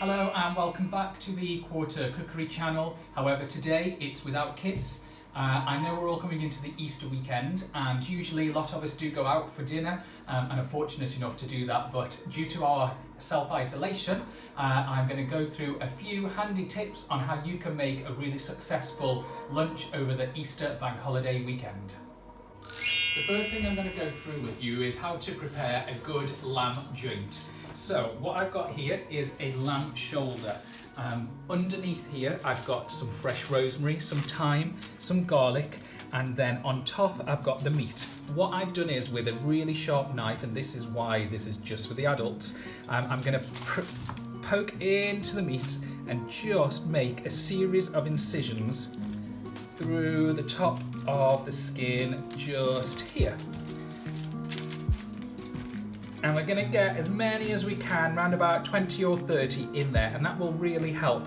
Hello and welcome back to the Quarter Cookery channel. However, today it's without kids. I know we're all coming into the Easter weekend and usually a lot of us do go out for dinner and are fortunate enough to do that, but due to our self-isolation, I'm going to go through a few handy tips on how you can make a really successful lunch over the Easter bank holiday weekend. The first thing I'm going to go through with you is how to prepare a good lamb joint. So what I've got here is a lamb shoulder. Underneath here I've got some fresh rosemary, some thyme, some garlic, and then on top I've got the meat. What I've done is with a really sharp knife, and this is why this is just for the adults, I'm going to poke into the meat and just make a series of incisions through the top of the skin just here. And we're going to get as many as we can, around about 20 or 30 in there, and that will really help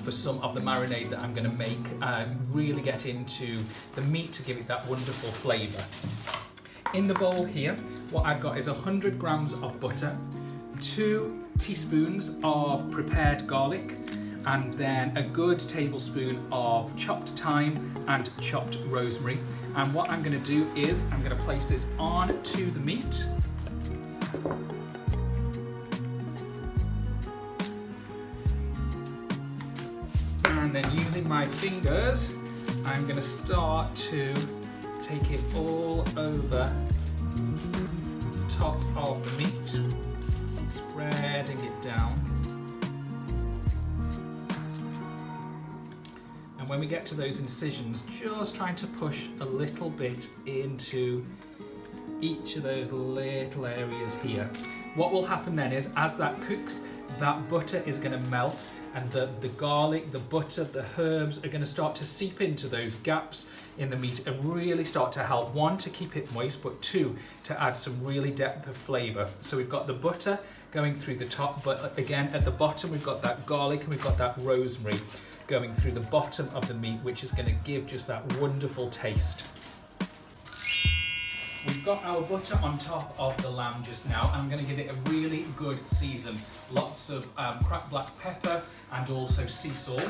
for some of the marinade that I'm going to make, really get into the meat to give it that wonderful flavour. In the bowl here, what I've got is 100 grams of butter, 2 teaspoons of prepared garlic, and then a good tablespoon of chopped thyme and chopped rosemary. And what I'm going to do is I'm going to place this on to the meat. And then using my fingers, I'm going to start to take it all over the top of the meat, spreading it down. And when we get to those incisions, just trying to push a little bit into each of those little areas here. What will happen then is, as that cooks, that butter is going to melt, and the garlic, the butter, the herbs are going to start to seep into those gaps in the meat and really start to help, one, to keep it moist, but two, to add some really depth of flavour. So we've got the butter going through the top, but again at the bottom we've got that garlic and we've got that rosemary going through the bottom of the meat, which is going to give just that wonderful taste. We've got our butter on top of the lamb just now. I'm going to give it a really good season. Lots of cracked black pepper and also sea salt.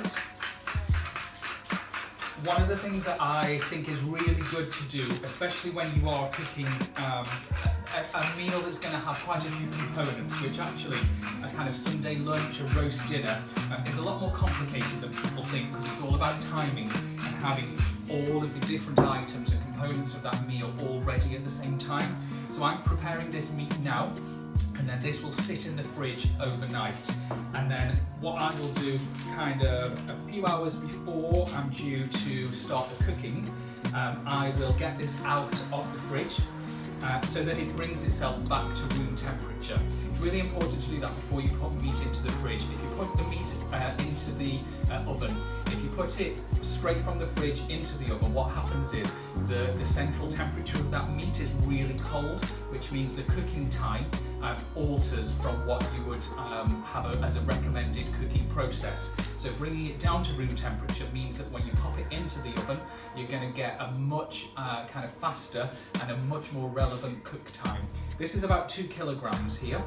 One of the things that I think is really good to do, especially when you are cooking a meal that's going to have quite a few components, which actually a kind of Sunday lunch, a roast dinner, is a lot more complicated than people think, because it's all about timing and having all of the different items and components of that meal all ready at the same time. So I'm preparing this meat now, and then this will sit in the fridge overnight. And then what I will do kind of a few hours before I'm due to start the cooking, I will get this out of the fridge so that it brings itself back to room temperature. It's really important to do that before you put meat into the fridge. If you put the meat into the oven, if you put it straight from the fridge into the oven, what happens is the central temperature of that meat is really cold, which means the cooking time alters from what you would have as a recommended cooking process. So bringing it down to room temperature means that when you pop it into the oven, you're going to get a much kind of faster and a much more relevant cook time. This is about 2 kilograms here,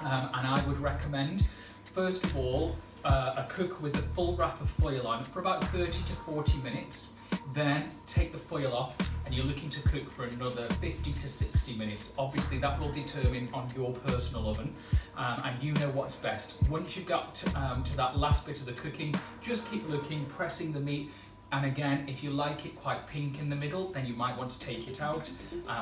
and I would recommend, first of all, a cook with the full wrap of foil on for about 30 to 40 minutes. Then take the foil off and you're looking to cook for another 50 to 60 minutes. Obviously that will determine on your personal oven, and you know what's best. Once you've got to that last bit of the cooking, just keep looking, pressing the meat. And again, if you like it quite pink in the middle, then you might want to take it out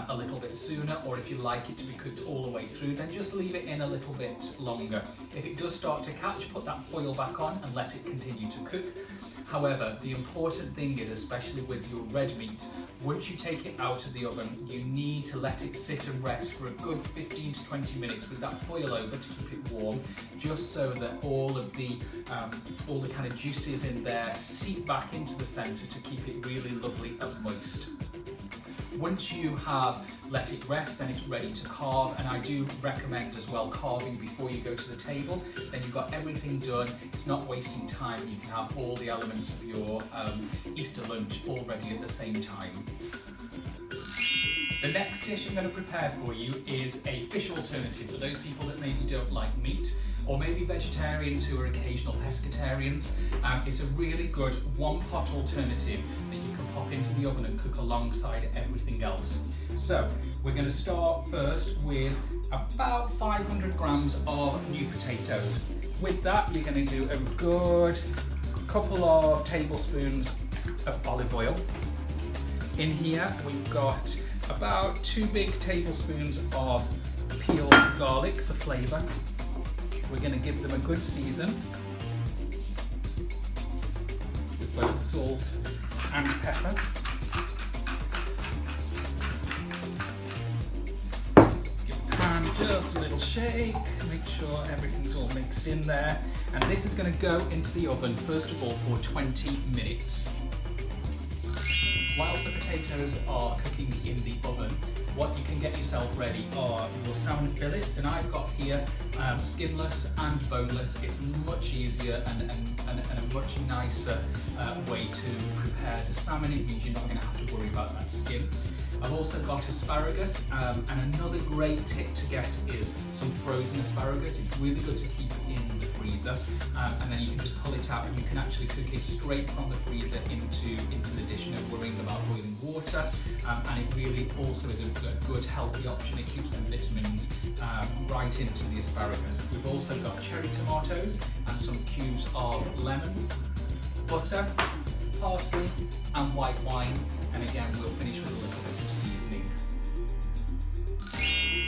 a little bit sooner, or if you like it to be cooked all the way through, then just leave it in a little bit longer. If it does start to catch, put that foil back on and let it continue to cook. However, the important thing is, especially with your red meat, once you take it out of the oven, you need to let it sit and rest for a good 15 to 20 minutes with that foil over to keep it warm, just so that all the kind of juices in there seep back into the centre to keep it really lovely and moist. Once you have let it rest, then it's ready to carve, and I do recommend as well carving before you go to the table. Then you've got everything done, it's not wasting time, you can have all the elements of your Easter lunch all ready at the same time. The next dish I'm going to prepare for you is a fish alternative for those people that maybe don't like meat. or maybe vegetarians who are occasional pescatarians. It's a really good one-pot alternative that you can pop into the oven and cook alongside everything else. So we're going to start first with about 500 grams of new potatoes. With that, you're going to do a good couple of tablespoons of olive oil. In here, we've got about 2 big tablespoons of peeled garlic for flavour. We're going to give them a good season with both salt and pepper. Give the pan just a little shake, make sure everything's all mixed in there. And this is going to go into the oven first of all for 20 minutes. Whilst the potatoes are cooking in the oven, what you can get yourself ready are your salmon fillets, and I've got here skinless and boneless. It's much easier and a much nicer way to prepare the salmon. It means you're not going to have to worry about that skin. I've also got asparagus, and another great tip to get is some frozen asparagus. It's really good to keep in the freezer, and then you can just pull it out and you can actually cook it straight from the freezer into the dish, no worrying about boiling water, and it really also is a good healthy option. It keeps them vitamins right into the asparagus. We've also got cherry tomatoes and some cubes of lemon, butter, parsley and white wine, and again we'll finish with a little bit of seasoning.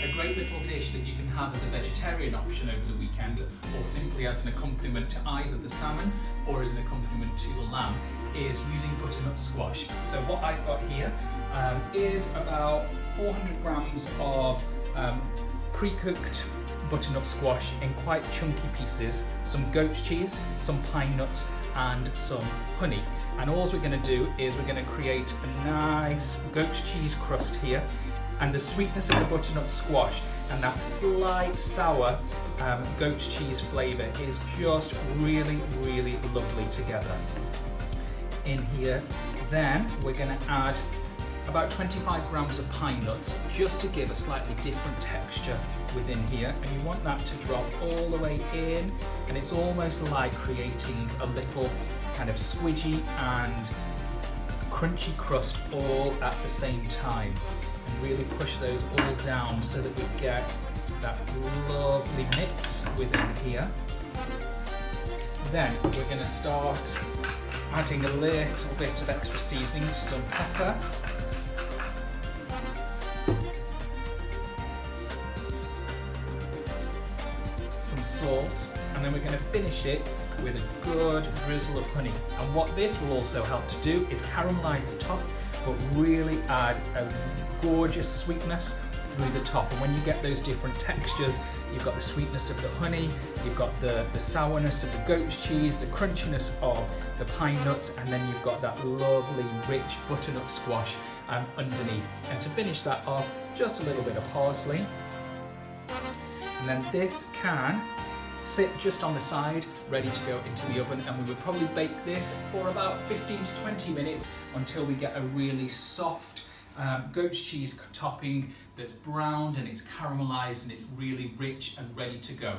A great little dish that you can have as a vegetarian option over the weekend, or simply as an accompaniment to either the salmon or as an accompaniment to the lamb, is using butternut squash. So what I've got here is about 400 grams of pre-cooked butternut squash in quite chunky pieces, some goat's cheese, some pine nuts and some honey. And all we're going to do is we're going to create a nice goat's cheese crust here, and the sweetness of the butternut squash and that slight sour goat's cheese flavour is just really lovely together. In here then we're going to add about 25 grams of pine nuts just to give a slightly different texture within here, and you want that to drop all the way in, and it's almost like creating a little kind of squidgy and crunchy crust all at the same time, and really push those all down so that we get that lovely mix within here. Then we're going to start adding a little bit of extra seasoning, some pepper, salt, and then we're going to finish it with a good drizzle of honey. And what this will also help to do is caramelise the top, but really add a gorgeous sweetness through the top. And when you get those different textures, you've got the sweetness of the honey, you've got the sourness of the goat's cheese, the crunchiness of the pine nuts, and then you've got that lovely rich butternut squash underneath. And to finish that off, just a little bit of parsley. And then this can sit just on the side, ready to go into the oven, and we would probably bake this for about 15 to 20 minutes until we get a really soft goat's cheese topping that's browned and it's caramelized and it's really rich and ready to go.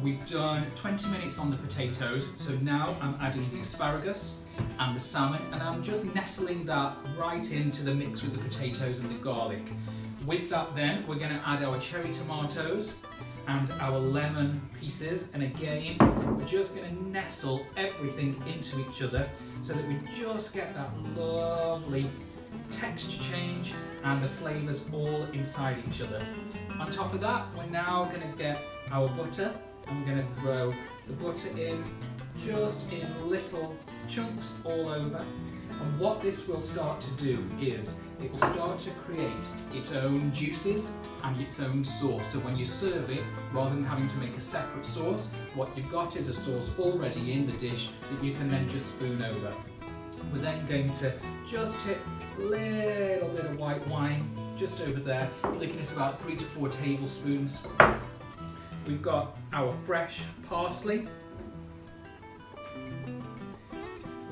We've done 20 minutes on the potatoes, so now I'm adding the asparagus and the salmon, and I'm just nestling that right into the mix with the potatoes and the garlic. With that then, we're going to add our cherry tomatoes and our lemon pieces, and again, we're just going to nestle everything into each other so that we just get that lovely texture change and the flavours all inside each other. On top of that, we're now going to get our butter. I'm going to throw the butter in just in little chunks all over, and what this will start to do is it will start to create its own juices and its own sauce. So when you serve it, rather than having to make a separate sauce, what you've got is a sauce already in the dish that you can then just spoon over. We're then going to just tip a little bit of white wine just over there, looking at about 3 to 4 tablespoons. We've got our fresh parsley.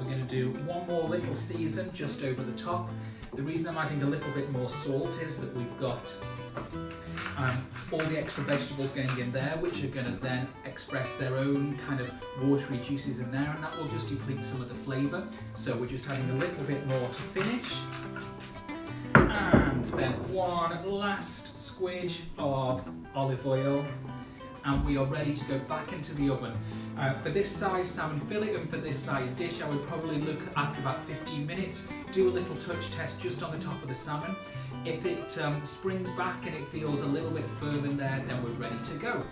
We're going to do one more little season just over the top. The reason I'm adding a little bit more salt is that we've got all the extra vegetables going in there, which are going to then express their own kind of watery juices in there, and that will just deplete some of the flavour. So we're just adding a little bit more to finish. And then one last squidge of olive oil, and we are ready to go back into the oven. For this size salmon fillet and for this size dish, I would probably look after about 15 minutes, do a little touch test just on the top of the salmon. If it springs back and it feels a little bit firm in there, then we're ready to go.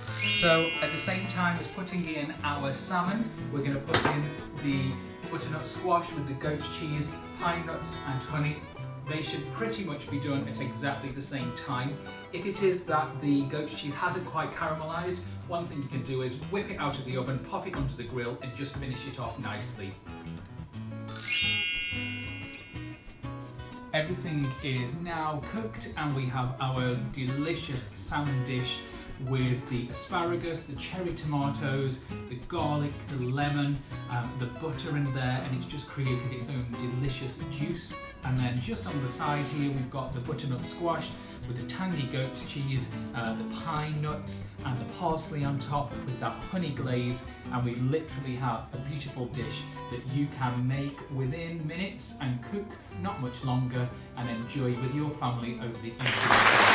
So at the same time as putting in our salmon, we're going to put in the butternut squash with the goat cheese, pine nuts and honey. They should pretty much be done at exactly the same time. If it is that the goat cheese hasn't quite caramelised, one thing you can do is whip it out of the oven, pop it onto the grill and just finish it off nicely. Everything is now cooked and we have our delicious salmon dish with the asparagus, the cherry tomatoes, the garlic, the lemon, the butter in there, and it's just created its own delicious juice. And then just on the side here we've got the butternut squash with the tangy goat cheese, the pine nuts and the parsley on top with that honey glaze, and we literally have a beautiful dish that you can make within minutes and cook not much longer and enjoy with your family over the Easter weekend.